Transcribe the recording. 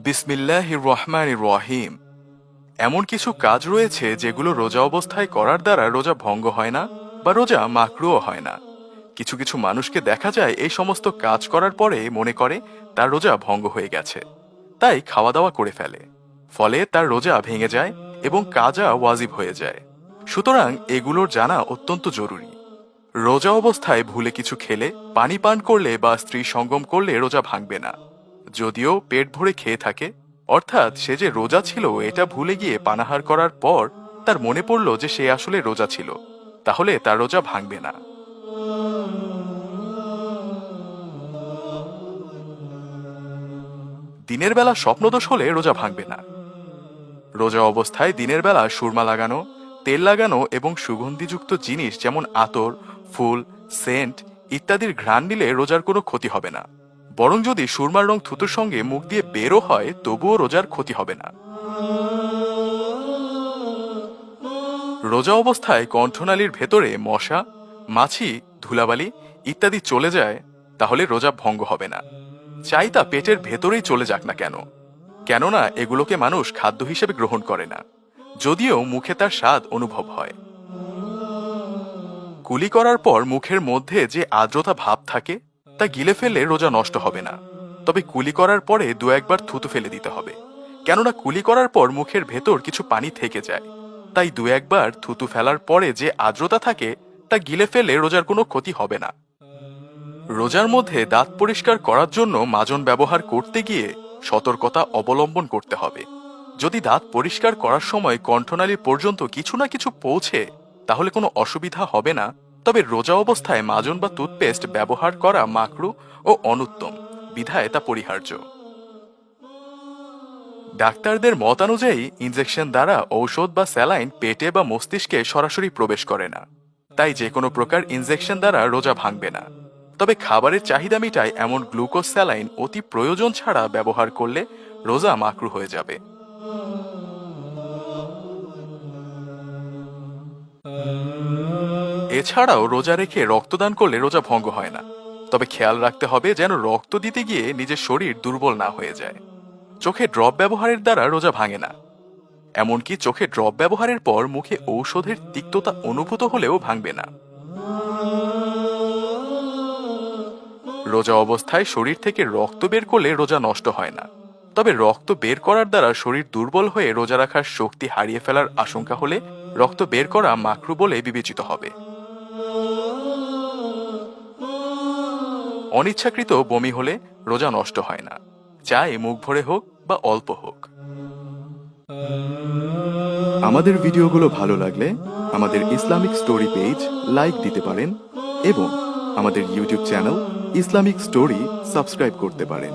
বিসমিল্লাহির রহমানির রহিম। এমন কিছু কাজ রয়েছে যেগুলো রোজা অবস্থায় করার দ্বারা রোজা ভঙ্গ হয় না বা রোজা মাকরুও হয় না। কিছু কিছু মানুষকে দেখা যায় এই সমস্ত কাজ করার পরে মনে করে তার রোজা ভঙ্গ হয়ে গেছে, তাই খাওয়া দাওয়া করে ফেলে। ফলে তার রোজা ভেঙে যায় এবং কাজা ওয়াজিব হয়ে যায়। সুতরাং এগুলোর জানা অত্যন্ত জরুরি। রোজা অবস্থায় ভুলে কিছু খেলে, পানি পান করলে বা স্ত্রী সঙ্গম করলে রোজা ভাঙবে না। যদিও পেট ভরে খেয়ে থাকে, অর্থাৎ সে যে রোজা ছিল এটা ভুলে গিয়ে পানাহার করার পর তার মনে পড়ল যে সে আসলে রোজা ছিল, তাহলে তার রোজা ভাঙবে না। দিনের বেলা স্বপ্নদোষ হলে রোজা ভাঙবে না। রোজা অবস্থায় দিনের বেলা সুরমা লাগানো, তেল লাগানো এবং সুগন্ধিযুক্ত জিনিস যেমন আতর, ফুল, সেন্ট ইত্যাদির ঘ্রাণ নিলে রোজার কোনো ক্ষতি হবে না। বরং যদি সুরমার রং থুতুর সঙ্গে মুখ দিয়ে বেরো হয় তবুও রোজার ক্ষতি হবে না। রোজা অবস্থায় কণ্ঠনালীর ভেতরে মশা, মাছি, ধুলাবালি ইত্যাদি চলে যায়, তাহলে রোজা ভঙ্গ হবে না। চাই তা পেটের ভেতরেই চলে যাক না কেন, কেননা এগুলোকে মানুষ খাদ্য হিসেবে গ্রহণ করে না, যদিও মুখে তার স্বাদ অনুভব হয়। কুলি করার পর মুখের মধ্যে যে আর্দ্রতা ভাব থাকে তা গিলে ফেললে রোজা নষ্ট হবে না। তবে কুলি করার পরে দু একবার থুতু ফেলে দিতে হবে, কেননা কুলি করার পর মুখের ভেতর কিছু পানি থেকে যায়। তাই দু একবার থুতু ফেলার পরে যে আর্দ্রতা থাকে তা গিলে ফেললে রোজার কোনো ক্ষতি হবে না। রোজার মধ্যে দাঁত পরিষ্কার করার জন্য মাজন ব্যবহার করতে গিয়ে সতর্কতা অবলম্বন করতে হবে। যদি দাঁত পরিষ্কার করার সময় কণ্ঠনালী পর্যন্ত কিছু না কিছু পৌঁছে তাহলে কোনো অসুবিধা হবে না। তবে রোজা অবস্থায় মাজন বা টুথপেস্ট ব্যবহার করা মাকরু ও অনুত্তম, বিধায় তা পরিহার্য। ডাক্তারদের মতানুযায়ী ইনজেকশন দ্বারা ঔষধ বা স্যালাইন পেটে বা মস্তিষ্কে সরাসরি প্রবেশ করে না, তাই যে কোনো প্রকার ইনজেকশন দ্বারা রোজা ভাঙবে না। তবে খাবারের চাহিদা মিটায় এমন গ্লুকোজ স্যালাইন অতি প্রয়োজন ছাড়া ব্যবহার করলে রোজা মাকরু হয়ে যাবে। এছাড়াও রোজা রেখে রক্তদান করলে রোজা ভঙ্গ হয় না। তবে খেয়াল রাখতে হবে যেন রক্ত দিতে গিয়ে নিজের শরীর দুর্বল না হয়ে যায়। চোখে ড্রপ ব্যবহারের দ্বারা রোজা ভাঙে না। এমনকি চোখে ড্রপ ব্যবহারের পর মুখে ঔষধের তিক্ততা অনুভূত হলেও ভাঙবে না। রোজা অবস্থায় শরীর থেকে রক্ত বের করলে রোজা নষ্ট হয় না। তবে রক্ত বের করার দ্বারা শরীর দুর্বল হয়ে রোজা রাখার শক্তি হারিয়ে ফেলার আশঙ্কা হলে রক্ত বের করা মাকরু বলে বিবেচিত হবে। অনিচ্ছাকৃত বমি হলে রোজা নষ্ট হয় না, চাই মুখ ভরে হোক বা অল্প হোক। আমাদের ভিডিওগুলো ভালো লাগলে আমাদের ইসলামিক স্টোরি পেজ লাইক দিতে পারেন এবং আমাদের YouTube channel Islamic story subscribe করতে পারেন।